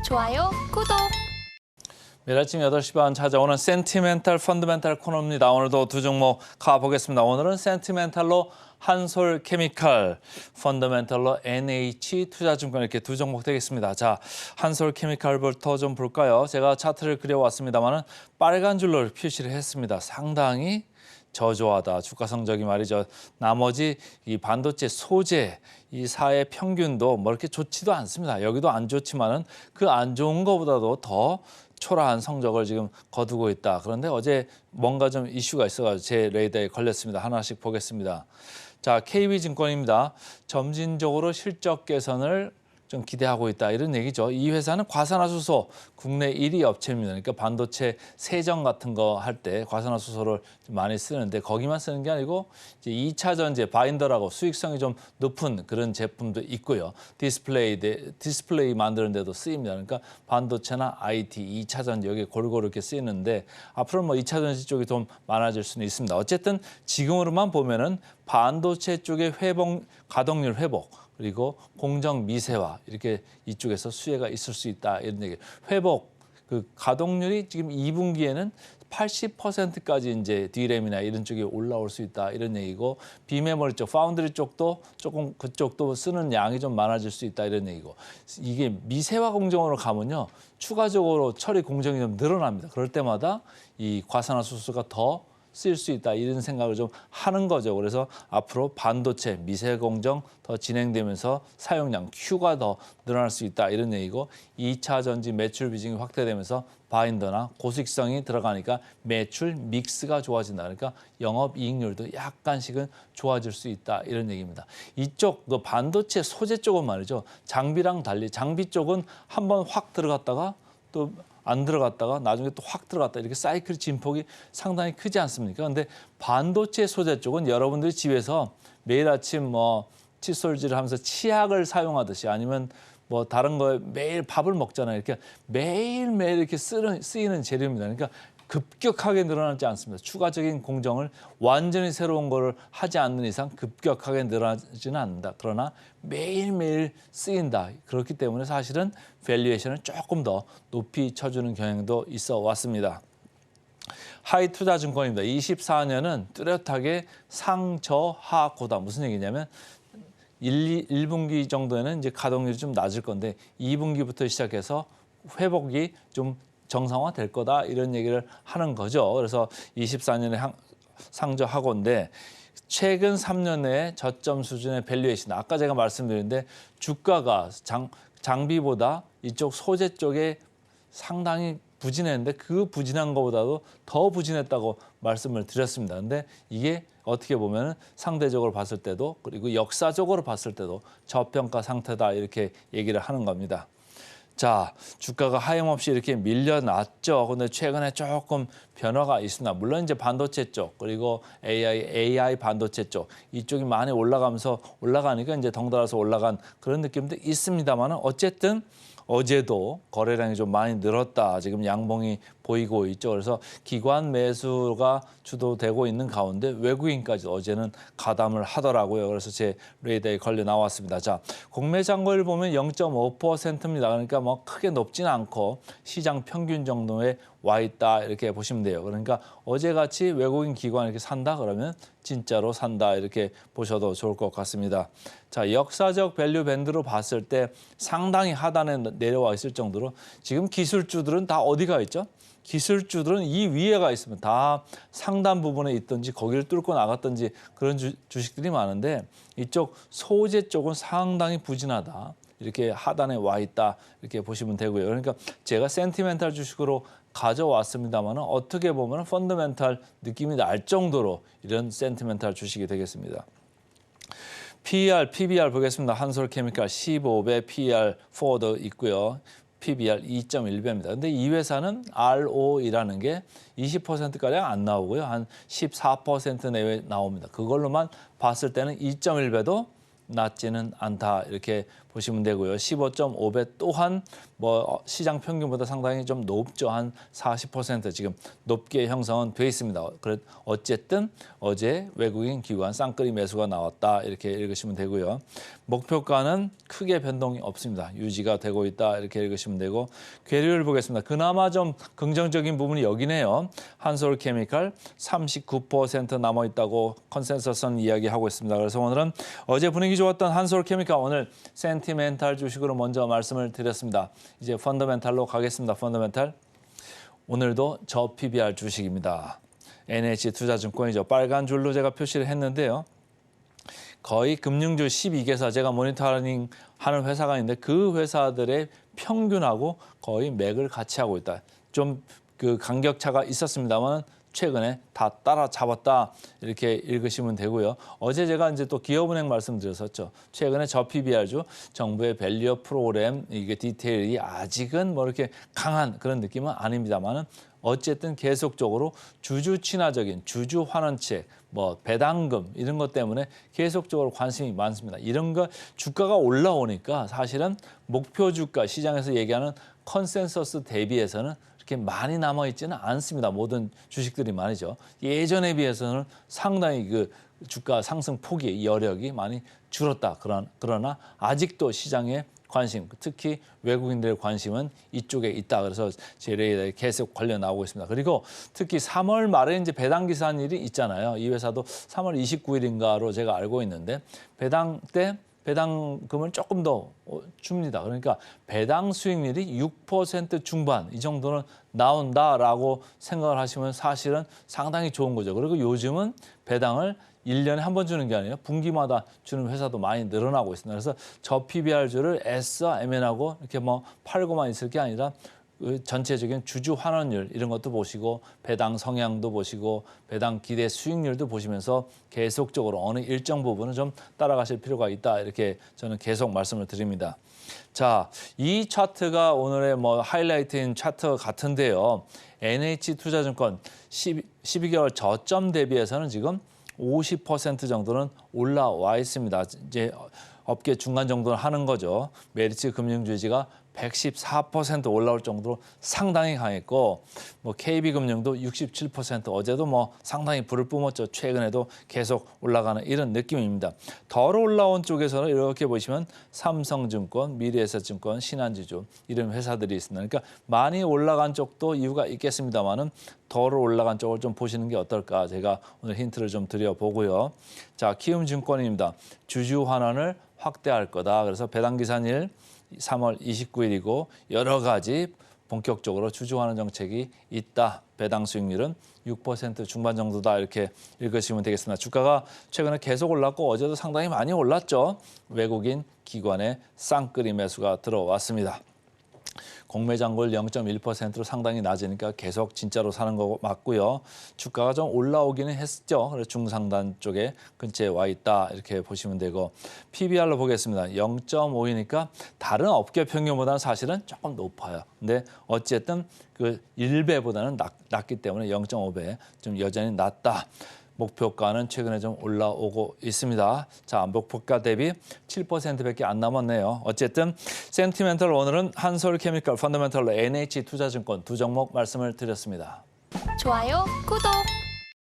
좋아요, 구독. 매일 아침 8시 반 찾아오는 센티멘탈 펀더멘탈 코너입니다. 오늘도 두 종목 가보겠습니다. 오늘은 센티멘탈로 한솔케미칼, 펀더멘탈로 NH투자증권 이렇게 두 종목 되겠습니다. 자, 한솔케미칼부터 좀 볼까요? 제가 차트를 그려왔습니다만 빨간 줄로 표시를 했습니다. 상당히 저조하다. 주가 성적이 말이죠. 나머지 이 반도체 소재 이 사의 평균도 뭐 이렇게 좋지도 않습니다. 여기도 안 좋지만은 그 안 좋은 것보다도 더 초라한 성적을 지금 거두고 있다. 그런데 어제 뭔가 좀 이슈가 있어가지고 제 레이더에 걸렸습니다. 하나씩 보겠습니다. 자, KB증권입니다. 점진적으로 실적 개선을 좀 기대하고 있다 이런 얘기죠. 이 회사는 과산화수소 국내 1위 업체입니다. 그러니까 반도체 세정 같은 거 할 때 과산화수소를 좀 많이 쓰는데 거기만 쓰는 게 아니고 이제 2차 전지 바인더라고 수익성이 좀 높은 그런 제품도 있고요. 디스플레이 만드는 데도 쓰입니다. 그러니까 반도체나 IT, 2차 전지 여기 골고루 이렇게 쓰이는데 앞으로 뭐 2차 전지 쪽이 좀 많아질 수는 있습니다. 어쨌든 지금으로만 보면은 반도체 쪽의 가동률 회복 그리고 공정 미세화 이렇게 이쪽에서 수혜가 있을 수 있다 이런 얘기. 회복 그 가동률이 지금 2분기에는 80%까지 이제 D램이나 이런 쪽에 올라올 수 있다 이런 얘기고 비메모리 쪽, 파운드리 쪽도 조금 그쪽도 쓰는 양이 좀 많아질 수 있다 이런 얘기고 이게 미세화 공정으로 가면요 추가적으로 처리 공정이 좀 늘어납니다. 그럴 때마다 이 과산화수소가 더 쓰일 수 있다 이런 생각을 좀 하는 거죠. 그래서 앞으로 반도체 미세 공정 더 진행되면서 사용량 Q가 더 늘어날 수 있다 이런 얘기고 2차 전지 매출 비중이 확대되면서 바인더나 고수익성이 들어가니까 매출 믹스가 좋아진다. 그러니까 영업이익률도 약간씩은 좋아질 수 있다 이런 얘기입니다. 이쪽 그 반도체 소재 쪽은 말이죠. 장비랑 달리 장비 쪽은 한번 확 들어갔다가 또 안 들어갔다가 나중에 또 확 들어갔다 이렇게 사이클 진폭이 상당히 크지 않습니까? 그런데 반도체 소재 쪽은 여러분들이 집에서 매일 아침 뭐 칫솔질을 하면서 치약을 사용하듯이 아니면 뭐 다른 거 매일 밥을 먹잖아요. 이렇게 매일매일 이렇게 쓰이는 재료입니다. 그러니까 급격하게 늘어나지 않습니다. 추가적인 공정을 완전히 새로운 거를 하지 않는 이상 급격하게 늘어나지는 않는다. 그러나 매일매일 쓰인다. 그렇기 때문에 사실은 밸류에이션을 조금 더 높이 쳐주는 경향도 있어 왔습니다. 하이투자증권입니다. 24년은 뚜렷하게 상저하고다. 무슨 얘기냐면 1분기 정도에는 이제 가동률이 좀 낮을 건데 2분기부터 시작해서 회복이 좀 정상화될 거다 이런 얘기를 하는 거죠. 그래서 24년에 상저하고인데 최근 3년 내에 저점 수준의 밸류에이션 아까 제가 말씀드렸는데 주가가 장비보다 이쪽 소재 쪽에 상당히 부진했는데 그 부진한 것보다도 더 부진했다고 말씀을 드렸습니다. 근데 이게 어떻게 보면 상대적으로 봤을 때도 그리고 역사적으로 봤을 때도 저평가 상태다 이렇게 얘기를 하는 겁니다. 자, 주가가 하염없이 이렇게 밀려났죠. 근데 최근에 조금 변화가 있습니다. 물론 이제 반도체 쪽 그리고 AI 반도체 쪽 이쪽이 많이 올라가니까 이제 덩달아서 올라간 그런 느낌도 있습니다만 어쨌든 어제도 거래량이 좀 많이 늘었다. 지금 양봉이 보이고 있죠. 그래서 기관 매수가 주도되고 있는 가운데 외국인까지 어제는 가담을 하더라고요. 그래서 제 레이더에 걸려 나왔습니다. 자, 국내 잔고를 보면 0.5%입니다. 그러니까 뭐 크게 높지는 않고 시장 평균 정도에 와 있다 이렇게 보시면 돼요. 그러니까 어제같이 외국인 기관 이렇게 산다 그러면 진짜로 산다 이렇게 보셔도 좋을 것 같습니다. 자, 역사적 밸류 밴드로 봤을 때 상당히 하단에 내려와 있을 정도로 지금 기술주들은 다 어디가 있죠? 기술주들은 이 위에가 있으면 다 상단 부분에 있든지 거기를 뚫고 나갔든지 그런 주식들이 많은데 이쪽 소재 쪽은 상당히 부진하다. 이렇게 하단에 와 있다 이렇게 보시면 되고요. 그러니까 제가 센티멘탈 주식으로 가져왔습니다만 어떻게 보면 펀더멘탈 느낌이 날 정도로 이런 센티멘탈 주식이 되겠습니다. PER, PBR 보겠습니다. 한솔케미칼 15배, PER 4도 있고요. PBR 2.1배입니다. 근데 이 회사는 ROE라는 게 20%가량 안 나오고요. 한 14% 내외 나옵니다. 그걸로만 봤을 때는 2.1배도 낮지는 않다 이렇게 보시면 되고요. 15.5배 또한 뭐 시장 평균보다 상당히 좀 높죠. 한 40% 지금 높게 형성은 돼 있습니다. 그래 어쨌든 어제 외국인 기관 쌍끌이 매수가 나왔다 이렇게 읽으시면 되고요. 목표가는 크게 변동이 없습니다. 유지가 되고 있다 이렇게 읽으시면 되고 괴리를 보겠습니다. 그나마 좀 긍정적인 부분이 여기네요. 한솔케미칼 39% 남아있다고 컨센서스는 이야기하고 있습니다. 그래서 오늘은 어제 분위기 좋았던 한솔케미칼 오늘 센티멘탈 주식으로 먼저 말씀을 드렸습니다. 이제 펀더멘탈로 가겠습니다. 펀더멘탈. 오늘도 저 PBR 주식입니다. NH투자증권이죠. 빨간 줄로 제가 표시를 했는데요. 거의 금융주 12개사 제가 모니터링 하는 회사가 있는데 그 회사들의 평균하고 거의 맥을 같이 하고 있다. 좀 그 간격차가 있었습니다만 최근에 다 따라잡았다 이렇게 읽으시면 되고요. 어제 제가 이제 또 기업은행 말씀드렸었죠. 최근에 저 PBR주 정부의 밸류업 프로그램 이게 디테일이 아직은 뭐 이렇게 강한 그런 느낌은 아닙니다만은 어쨌든 계속적으로 주주 친화적인 주주 환원책, 뭐 배당금 이런 것 때문에 계속적으로 관심이 많습니다. 이런 거 주가가 올라오니까 사실은 목표 주가 시장에서 얘기하는 컨센서스 대비해서는 이렇게 많이 남아있지는 않습니다. 모든 주식들이 말이죠. 예전에 비해서는 상당히 그 주가 상승 폭이 여력이 많이 줄었다. 그러나 아직도 시장에 관심, 특히 외국인들의 관심은 이쪽에 있다. 그래서 제레에 계속 관련 나오고 있습니다. 그리고 특히 3월 말에 이제 배당 기사한 일이 있잖아요. 이 회사도 3월 29일인가로 제가 알고 있는데 배당 때 배당금을 조금 더 줍니다. 그러니까 배당 수익률이 6% 중반 이 정도는 나온다라고 생각을 하시면 사실은 상당히 좋은 거죠. 그리고 요즘은 배당을 1년에 한 번 주는 게 아니라 분기마다 주는 회사도 많이 늘어나고 있습니다. 그래서 저 PBR주를 애써 애매하고 이렇게 뭐 팔고만 있을 게 아니라 그 전체적인 주주 환원율 이런 것도 보시고 배당 성향도 보시고 배당 기대 수익률도 보시면서 계속적으로 어느 일정 부분은 좀 따라가실 필요가 있다 이렇게 저는 계속 말씀을 드립니다. 자, 이 차트가 오늘의 뭐 하이라이트인 차트 같은데요. NH투자증권 12개월 저점 대비해서는 지금 50% 정도는 올라와 있습니다. 이제 업계 중간 정도는 하는 거죠. 메리츠 금융주지가 114% 올라올 정도로 상당히 강했고 뭐 KB금융도 67% 어제도 뭐 상당히 불을 뿜었죠. 최근에도 계속 올라가는 이런 느낌입니다. 덜 올라온 쪽에서는 이렇게 보시면 삼성증권, 미래에셋증권, 신한지주 이런 회사들이 있습니다. 그러니까 많이 올라간 쪽도 이유가 있겠습니다만은 덜 올라간 쪽을 좀 보시는 게 어떨까 제가 오늘 힌트를 좀 드려보고요. 자, 키움증권입니다. 주주 환원을 확대할 거다. 그래서 배당기산일 3월 29일이고 여러 가지 본격적으로 주주 환원 정책이 있다. 배당 수익률은 6% 중반 정도다. 이렇게 읽으시면 되겠습니다. 주가가 최근에 계속 올랐고 어제도 상당히 많이 올랐죠. 외국인 기관의 쌍끌이 매수가 들어왔습니다. 공매장골 0.1%로 상당히 낮으니까 계속 진짜로 사는 거 맞고요. 주가가 좀 올라오기는 했죠. 그래서 중상단 쪽에 근처에 와 있다 이렇게 보시면 되고 PBR로 보겠습니다. 0.5이니까 다른 업계 평균보다는 사실은 조금 높아요. 근데 어쨌든 그 1배보다는 낮기 때문에 0.5배 좀 여전히 낮다. 목표가는 최근에 좀 올라오고 있습니다. 자, 목표가 대비 7%밖에 안 남았네요. 어쨌든 센티멘털 오늘은 한솔케미칼, 펀더멘털로 NH투자증권 두 종목 말씀을 드렸습니다. 좋아요, 구독!